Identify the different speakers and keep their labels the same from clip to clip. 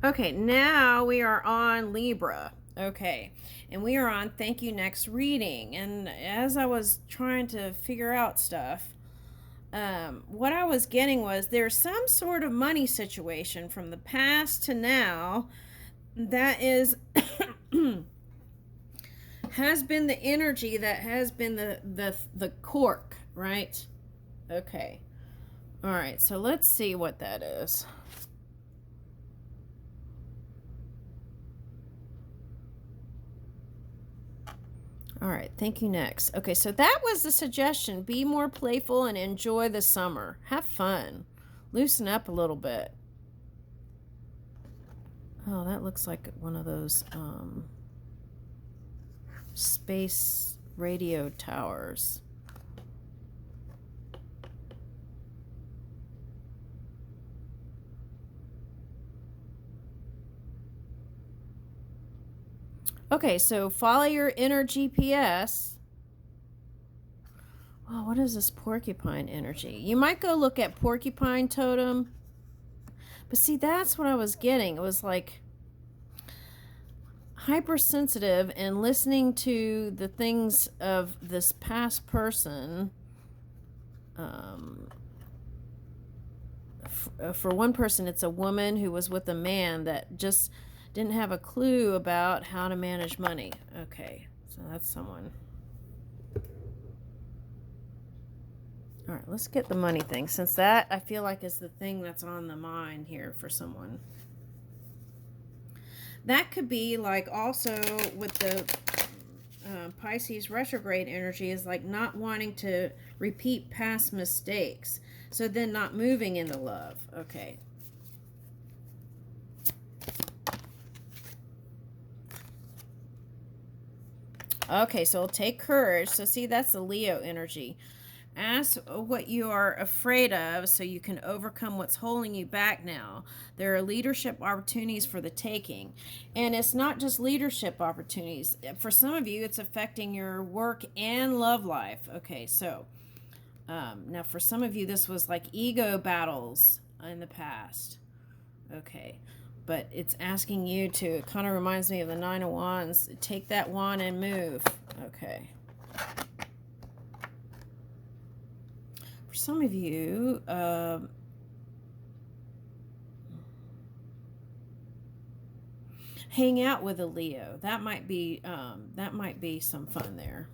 Speaker 1: Okay, now we are on Libra. Okay, and we are on Thank You Next reading. And as I was trying to figure out stuff, what I was getting was there's some sort of money situation from the past to now that is has been the energy that has been the cork, right? Okay. All right, so let's see what that is. All right, thank you. Next. Okay, so that was the suggestion. Be more playful and enjoy the summer. Have fun. Loosen up a little bit. Oh, that looks like one of those space radio towers. Okay, so follow your inner GPS. Oh, what is this porcupine energy? You might go look at porcupine totem. But see, that's what I was getting. It was like hypersensitive and listening to the things of this past person. For one person, it's a woman who was with a man that just didn't have a clue about how to manage money. Okay, so that's someone. All right, let's get the money thing, since that I feel like is the thing that's on the mind here for someone. That could be like also with the Pisces retrograde energy is like not wanting to repeat past mistakes. So then not moving into love. Okay. Okay, so take courage. So see, that's the Leo energy. Ask what you are afraid of so you can overcome what's holding you back now. There are leadership opportunities for the taking. And it's not just leadership opportunities. For some of you, it's affecting your work and love life. Okay, so now for some of you, this was like ego battles in the past. Okay, but it's asking you to, it kind of reminds me of the Nine of Wands. Take that wand and move. Okay. Some of you hang out with a Leo. That might be some fun there.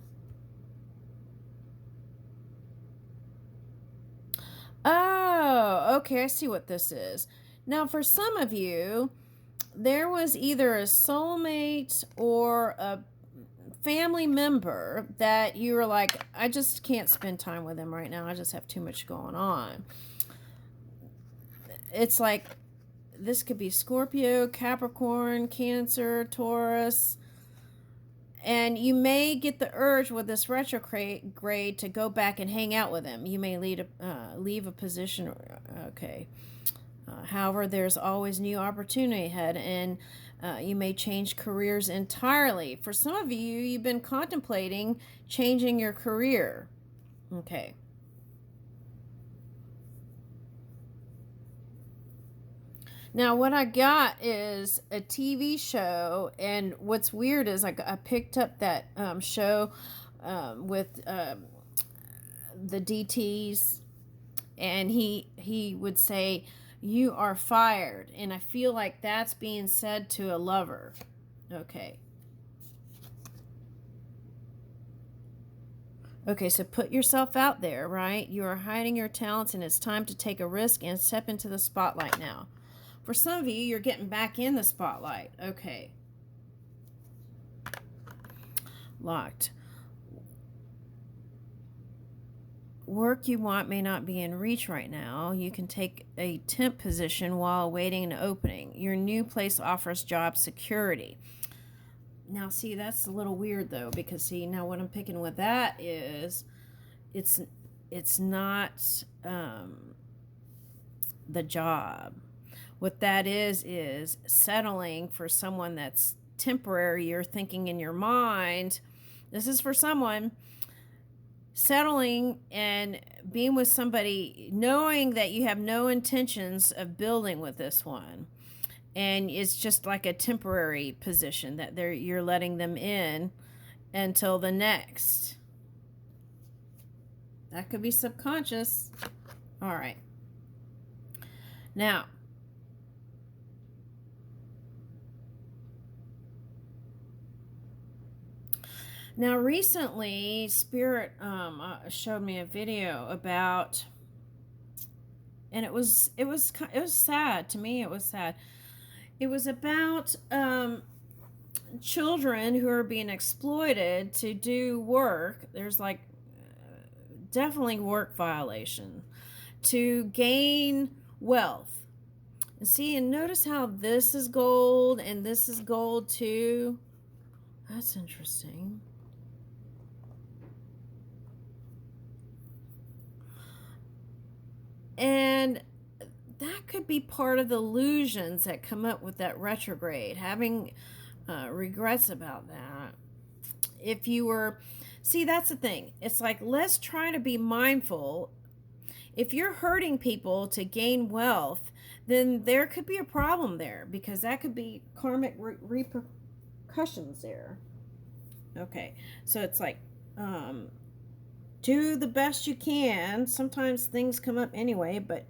Speaker 1: Oh, okay, I see what this is. Now, for some of you, there was either a soulmate or a family member that you were like, I just can't spend time with him right now. I just have too much going on. It's like this could be Scorpio, Capricorn, Cancer, Taurus. And you may get the urge with this retrograde to go back and hang out with him. You may leave a position. Okay. However, there's always new opportunity ahead, and you may change careers entirely. For some of you, you've been contemplating changing your career. Okay. Now, what I got is a TV show, and what's weird is I picked up that show with the DTs, and he would say, "You are fired," and I feel like that's being said to a lover. Okay. Okay, so put yourself out there, right? You are hiding your talents, and it's time to take a risk and step into the spotlight now. For some of you, you're getting back in the spotlight. Okay. Locked. Work you want may not be in reach right now. You can take a temp position while awaiting an opening. Your new place offers job security. Now, see, that's a little weird, though, because, see, now what I'm picking with that is it's not the job. What that is settling for someone that's temporary. You're thinking in your mind, this is for someone, settling and being with somebody, knowing that you have no intentions of building with this one. and it's just like a temporary position that you're letting them in until the next. That could be subconscious. All right. Now, recently, Spirit showed me a video about, and it was sad to me. It was sad. It was about children who are being exploited to do work. There's like definitely work violation to gain wealth. And see, and notice how this is gold and this is gold too. That's interesting. And that could be part of the illusions that come up with that retrograde, having regrets about that. If you were, see, that's the thing. It's like, let's try to be mindful. If you're hurting people to gain wealth, then there could be a problem there, because that could be karmic repercussions there. Okay, so it's like, do the best you can. Sometimes things come up anyway, but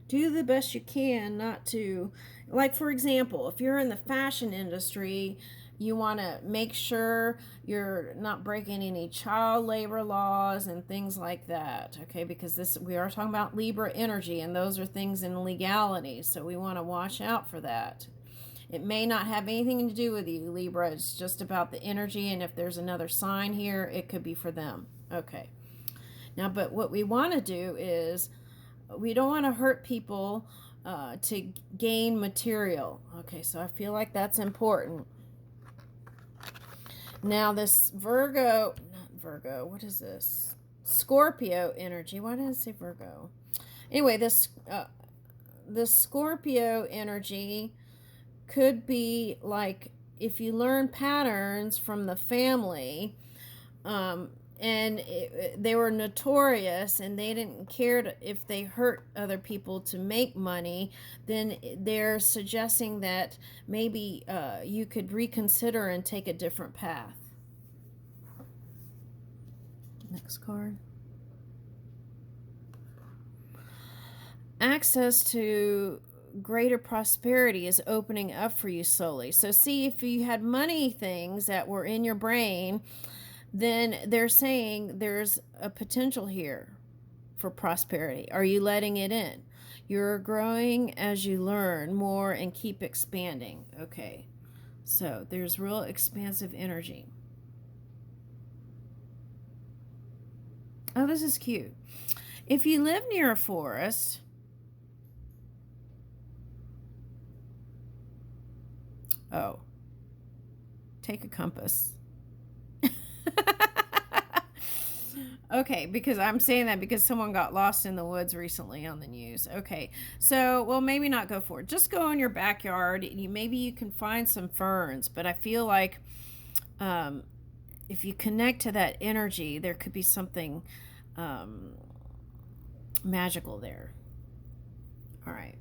Speaker 1: do the best you can not to, like, for example, if you're in the fashion industry, you want to make sure you're not breaking any child labor laws and things like that, okay? Because we are talking about Libra energy, and those are things in legality, so we want to watch out for that. It may not have anything to do with you, Libra. It's just about the energy, and if there's another sign here, it could be for them. Okay. Now, but what we want to do is, we don't want to hurt people to gain material. Okay, so I feel like that's important. Now, this Virgo, not Virgo, what is this? Scorpio energy. Why did I say Virgo? Anyway, this Scorpio energy could be like, if you learn patterns from the family, and they were notorious and they didn't care if they hurt other people to make money, then they're suggesting that maybe you could reconsider and take a different path. Next card. Access to greater prosperity is opening up for you slowly. So see, if you had money things that were in your brain, then they're saying there's a potential here for prosperity. Are you letting it in? You're growing as you learn more and keep expanding. Okay, so there's real expansive energy. Oh, this is cute. If you live near a forest, take a compass. Okay, because I'm saying that because someone got lost in the woods recently on the news. Okay, so, well, maybe not go for it. Just go in your backyard. Maybe you can find some ferns, but I feel like if you connect to that energy, there could be something magical there. All right.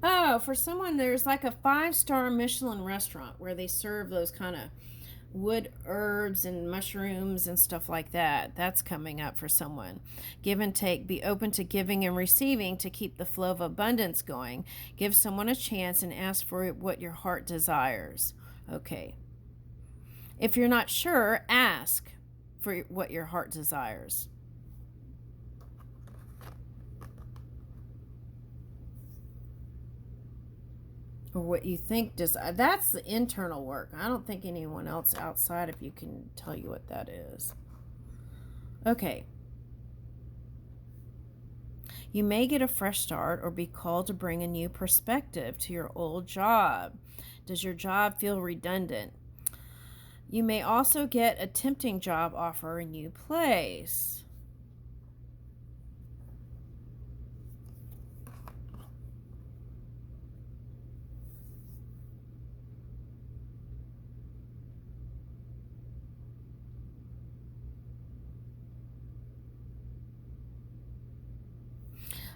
Speaker 1: Oh, for someone, there's like a 5-star Michelin restaurant where they serve those kind of wood herbs and mushrooms and stuff like that. That's coming up for someone. Give and take. Be open to giving and receiving to keep the flow of abundance going. Give someone a chance and ask for what your heart desires. Okay. If you're not sure, ask for what your heart desires. Or what you think that's the internal work. I don't think anyone else outside of you can tell you what that is. Okay. You may get a fresh start or be called to bring a new perspective to your old job. Does your job feel redundant? You may also get a tempting job offer in a new place.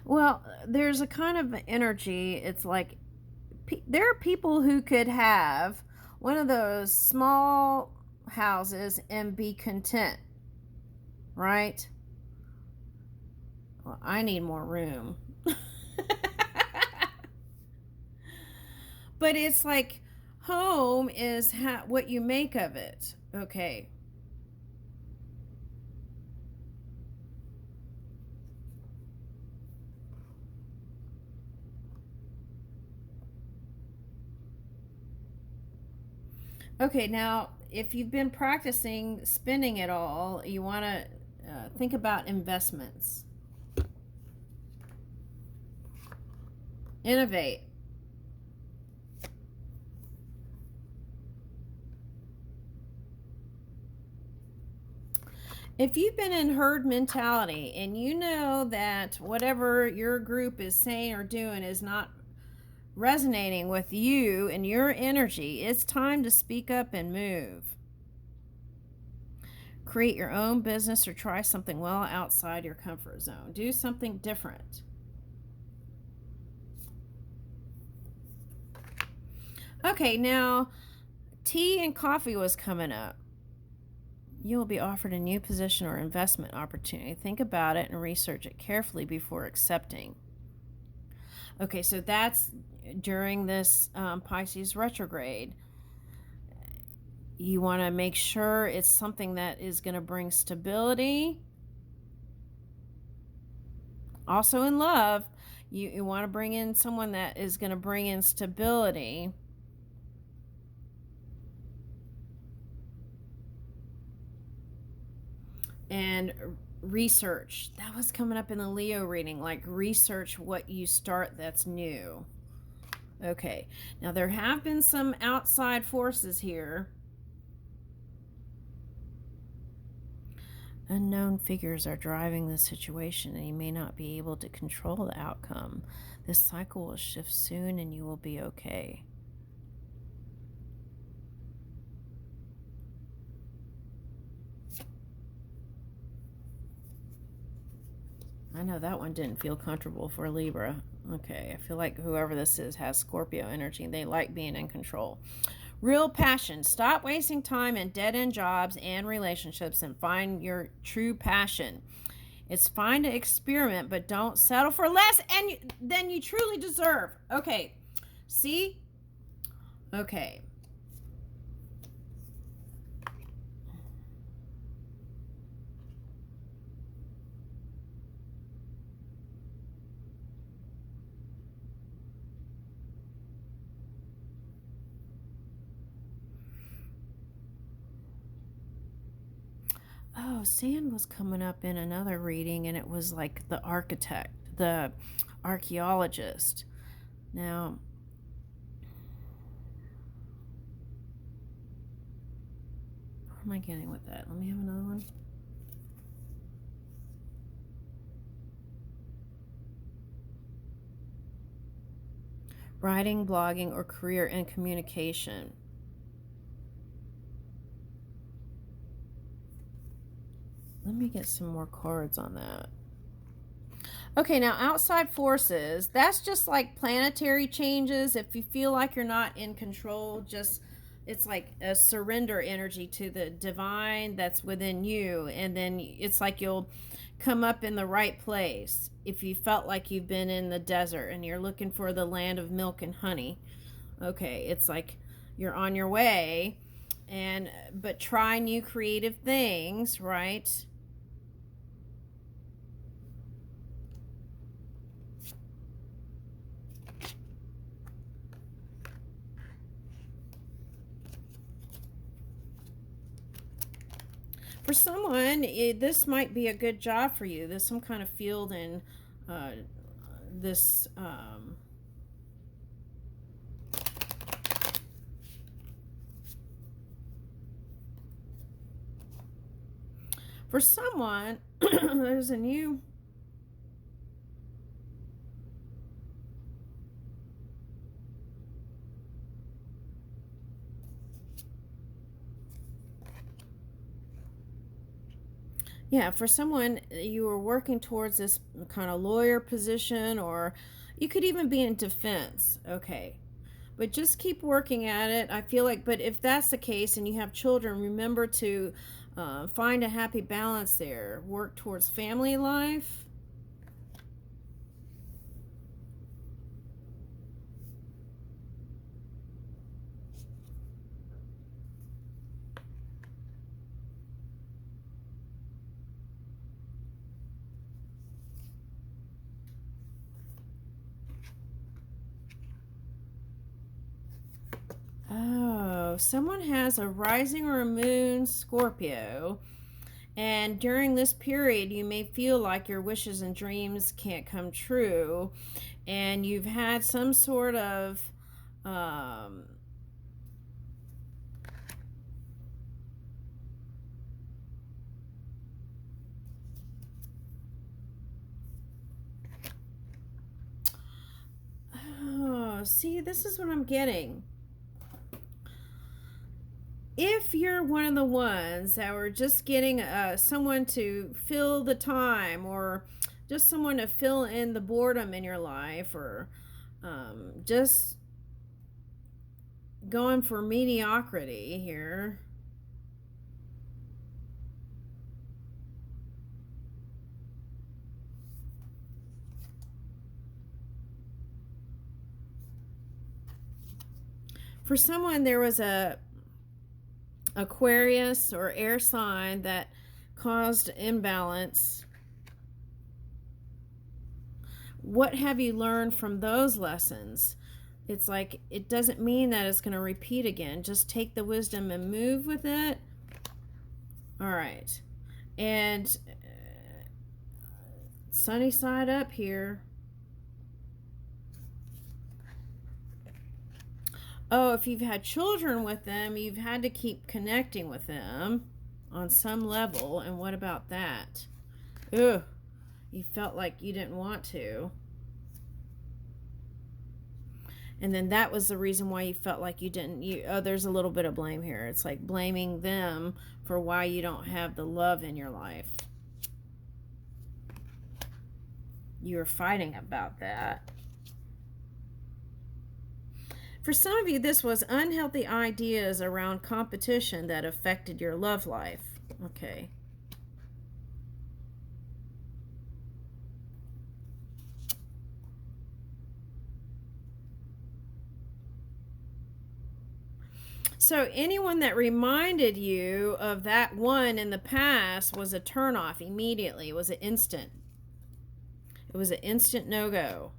Speaker 1: Well, there's a kind of energy. It's like there are people who could have one of those small houses and be content, right? Well, I need more room. But it's like home is what you make of it. Okay. Okay, now if you've been practicing spending it all, you want to think about investments. Innovate. If you've been in herd mentality and you know that whatever your group is saying or doing is not resonating with you and your energy, it's time to speak up and move. Create your own business or try something well outside your comfort zone. Do something different. Okay, now tea and coffee was coming up. You will be offered a new position or investment opportunity. Think about it and research it carefully before accepting. Okay, so that's during this Pisces retrograde. You want to make sure it's something that is going to bring stability. Also in love, you want to bring in someone that is going to bring in stability. And research. That was coming up in the Leo reading, like research what you start that's new. Okay, now there have been some outside forces here. Unknown figures are driving the situation, and you may not be able to control the outcome. This cycle will shift soon, and you will be okay. I know that one didn't feel comfortable for Libra. Okay, I feel like whoever this is has Scorpio energy. They like being in control. Real passion. Stop wasting time in dead-end jobs and relationships and find your true passion. It's fine to experiment, but don't settle for less than you truly deserve. Okay. See? Okay. Oh, sand was coming up in another reading, and it was like the architect, the archaeologist. Now, where am I getting with that? Let me have another one. Writing, blogging, or career in communication. Let me get some more cards on that. Okay, now outside forces, that's just like planetary changes. If you feel like you're not in control, just it's like a surrender energy to the divine that's within you, and then it's like you'll come up in the right place. If you felt like you've been in the desert and you're looking for the land of milk and honey, okay, it's like you're on your way, and but try new creative things, right? For someone, this might be a good job for you. There's some kind of field in this. For someone, there's a new. Yeah, for someone, you were working towards this kind of lawyer position, or you could even be in defense. Okay. But just keep working at it. I feel like, but if that's the case and you have children, remember to find a happy balance there. Work towards family life. Oh, someone has a rising or a moon Scorpio. And during this period, you may feel like your wishes and dreams can't come true. And you've had some sort of um, oh, see, this is what I'm getting. If you're one of the ones that were just getting someone to fill the time, or just someone to fill in the boredom in your life, or just going for mediocrity here. For someone, there was a Aquarius or air sign that caused imbalance. What have you learned from those lessons? It's like, it doesn't mean that it's going to repeat again. Just take the wisdom and move with it. All right. And sunny side up here. Oh, if you've had children with them, you've had to keep connecting with them on some level. And what about that? Ugh, you felt like you didn't want to. And then that was the reason why you felt like you didn't. There's a little bit of blame here. It's like blaming them for why you don't have the love in your life. You were fighting about that. For some of you, this was unhealthy ideas around competition that affected your love life. Okay. So anyone that reminded you of that one in the past was a turnoff immediately. It was an instant. It was an instant no-go.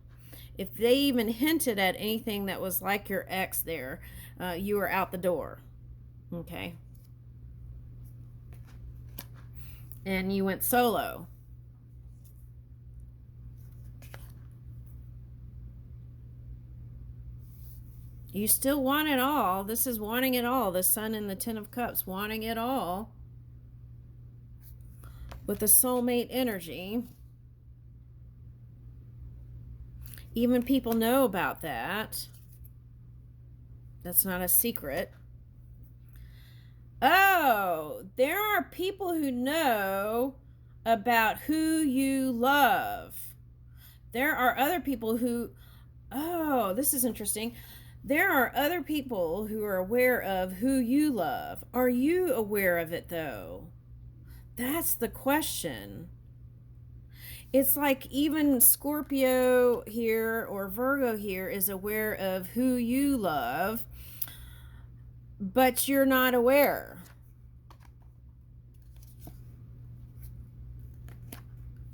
Speaker 1: If they even hinted at anything that was like your ex there, you were out the door. Okay. And you went solo. You still want it all. This is wanting it all. The Sun in the Ten of Cups, wanting it all. With the soulmate energy. Even people know about that. That's not a secret. Oh, there are people who know about who you love. There are other people who, oh, this is interesting. There are other people who are aware of who you love. Are you aware of it, though? That's the question. It's like even Scorpio here or Virgo here is aware of who you love, but you're not aware.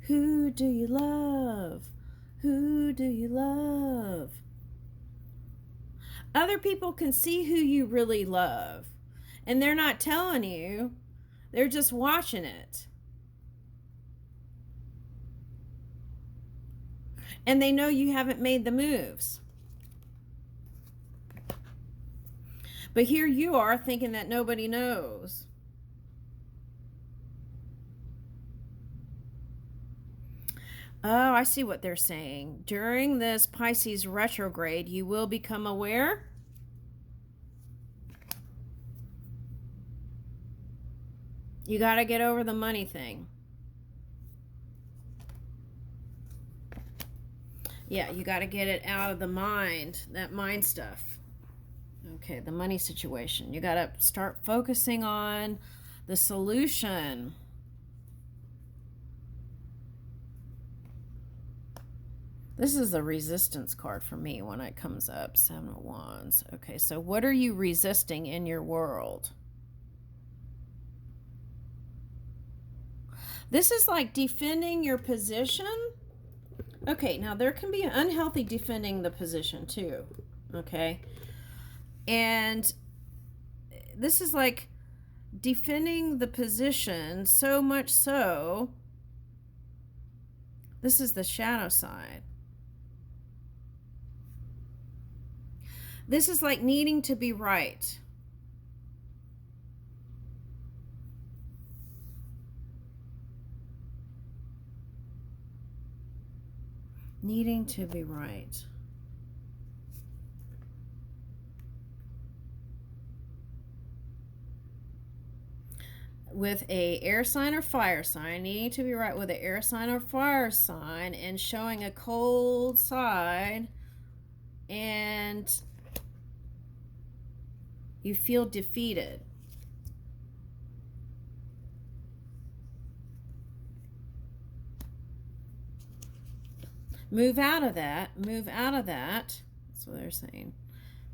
Speaker 1: Who do you love? Who do you love? Other people can see who you really love, and they're not telling you. They're just watching it. And they know you haven't made the moves. But here you are thinking that nobody knows. Oh, I see what they're saying. During this Pisces retrograde, you will become aware. You got to get over the money thing. Yeah, you got to get it out of the mind, that mind stuff. Okay, the money situation. You got to start focusing on the solution. This is a resistance card for me when it comes up. 7 of Wands. Okay, so what are you resisting in your world? This is like defending your position. Okay, now there can be an unhealthy defending the position too. Okay. And this is like defending the position so much so. This is the shadow side. This is like needing to be right. Needing to be right. With a air sign or fire sign, needing to be right with an air sign or fire sign, and showing a cold side, and you feel defeated. Move out of that. Move out of that. That's what they're saying.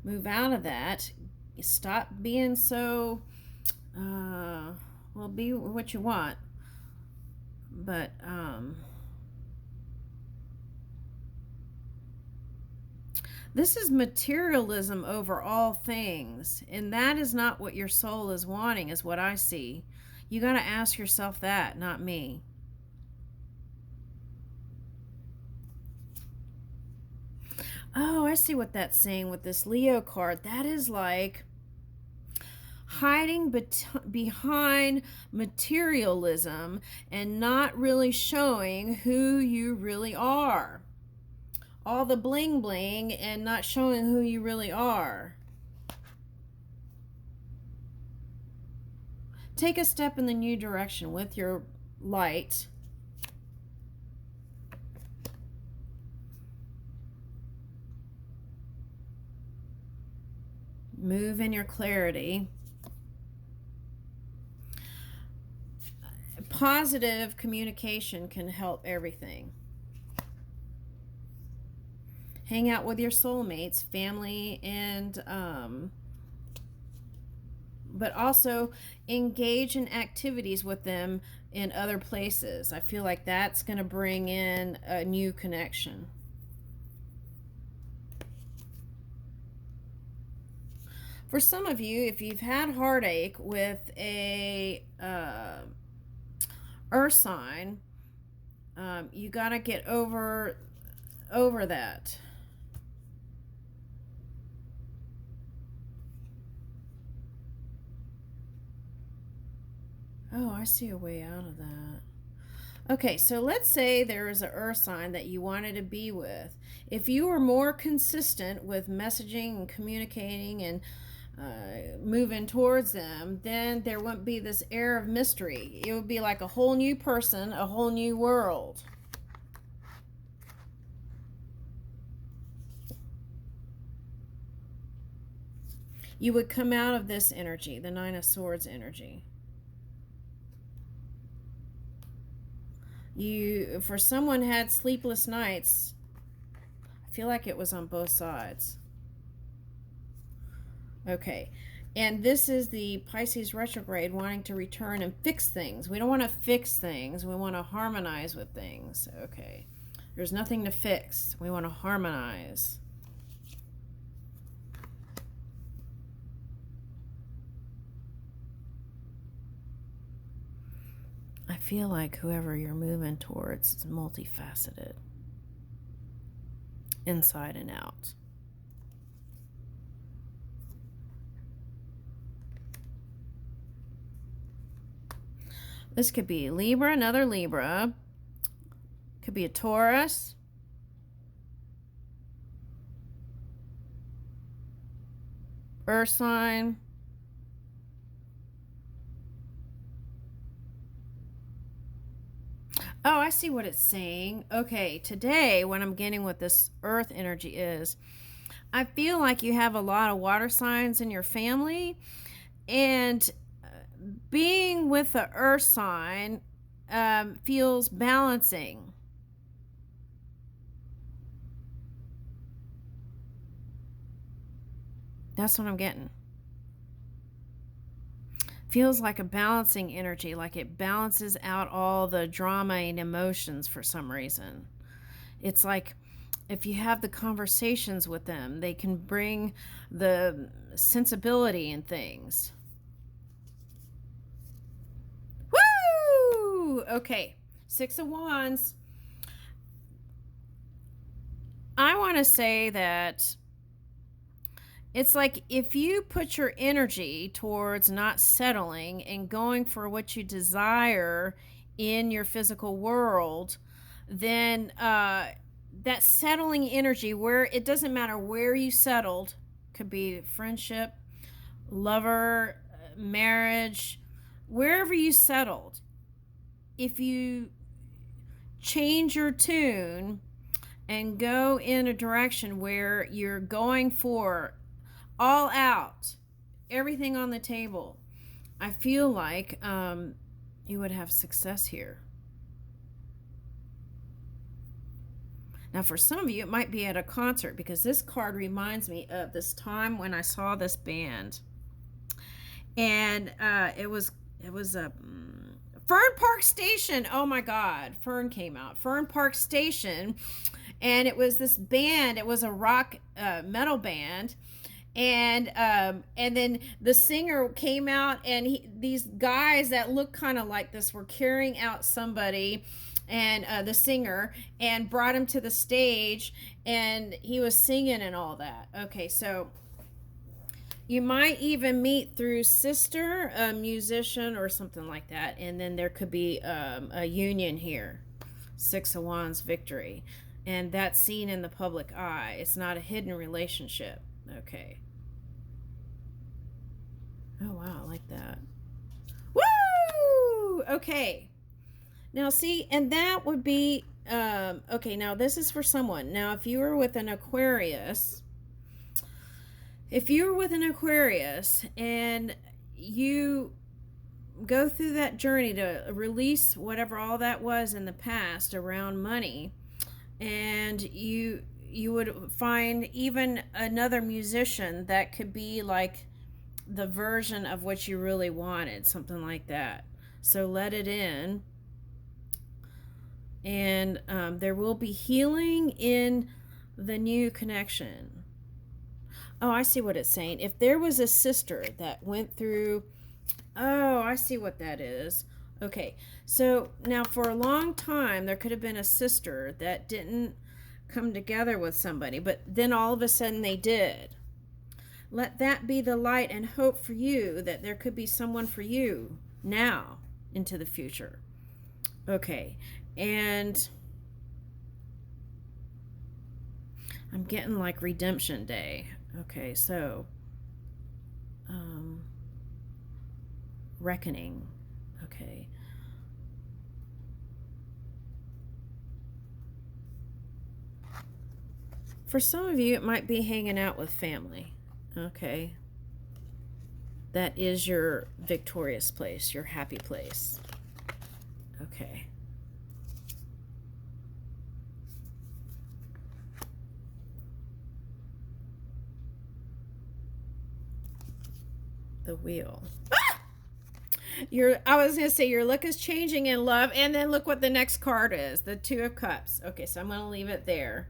Speaker 1: Move out of that. Stop being so, well, be what you want. But, this is materialism over all things. And that is not what your soul is wanting, is what I see. You got to ask yourself that, not me. Oh, I see what that's saying with this Leo card. That is like hiding behind materialism and not really showing who you really are. All the bling bling and not showing who you really are. Take a step in the new direction with your light. Move in your clarity. Positive communication can help everything. Hang out with your soulmates, family, and but also engage in activities with them in other places. I feel like that's going to bring in a new connection. For some of you, if you've had heartache with a earth sign, you got to get over that. Oh, I see a way out of that. Okay, so let's say there is an earth sign that you wanted to be with. If you were more consistent with messaging and communicating and moving towards them, then there wouldn't be this air of mystery. It would be like a whole new person, a whole new world. You would come out of this energy, the Nine of Swords energy. You, for someone had sleepless nights, I feel like it was on both sides. Okay, and this is the Pisces retrograde wanting to return and fix things. We don't want to fix things. We want to harmonize with things. Okay, there's nothing to fix. We want to harmonize. I feel like whoever you're moving towards is multifaceted, inside and out. This could be Libra, another Libra. Could be a Taurus. Earth sign. Oh, I see what it's saying. Okay, today, what I'm getting with this earth energy is I feel like you have a lot of water signs in your family, and being with the earth sign feels balancing. That's what I'm getting. Feels like a balancing energy, like it balances out all the drama and emotions for some reason. It's like if you have the conversations with them, they can bring the sensibility in things. Woo! Okay, Six of Wands. I want to say that it's like if you put your energy towards not settling and going for what you desire in your physical world, then that settling energy, where it doesn't matter where you settled, could be friendship, lover, marriage, wherever you settled, if you change your tune and go in a direction where you're going for all out, everything on the table, I feel like you would have success here. Now, for some of you, it might be at a concert because this card reminds me of this time when I saw this band, and it was a Fern Park Station. Oh my God, Fern came out. Fern Park Station, and it was this band. It was a rock metal band, and then the singer came out, and these guys that looked kind of like this were carrying out somebody, and the singer, and brought him to the stage, and he was singing and all that. Okay, so you might even meet through sister, a musician or something like that, and then there could be a union here. Six of Wands, victory, and that's seen in the public eye. It's not a hidden relationship. Okay. Oh wow, I like that. Woo! Okay. Now see, and that would be okay, now this is for someone. Now if you were with an Aquarius, and you go through that journey to release whatever all that was in the past around money, and you would find even another musician that could be like the version of what you really wanted, something like that. So let it in, and there will be healing in the new connection. Oh, I see what it's saying. If there was a sister that went through, oh, I see what that is. Okay, so now for a long time, there could have been a sister that didn't come together with somebody, but then all of a sudden they did. Let that be the light and hope for you that there could be someone for you now into the future. Okay, and I'm getting like redemption day. Okay, so reckoning. Okay. For some of you, it might be hanging out with family. Okay. That is your victorious place, your happy place. Okay. The wheel. Ah! I was going to say your look is changing in love, and then look what the next card is, the Two of Cups. Okay, so I'm going to leave it there.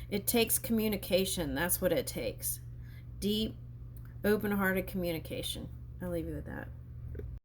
Speaker 1: It takes communication. That's what it takes. Deep, open-hearted communication. I'll leave you with that.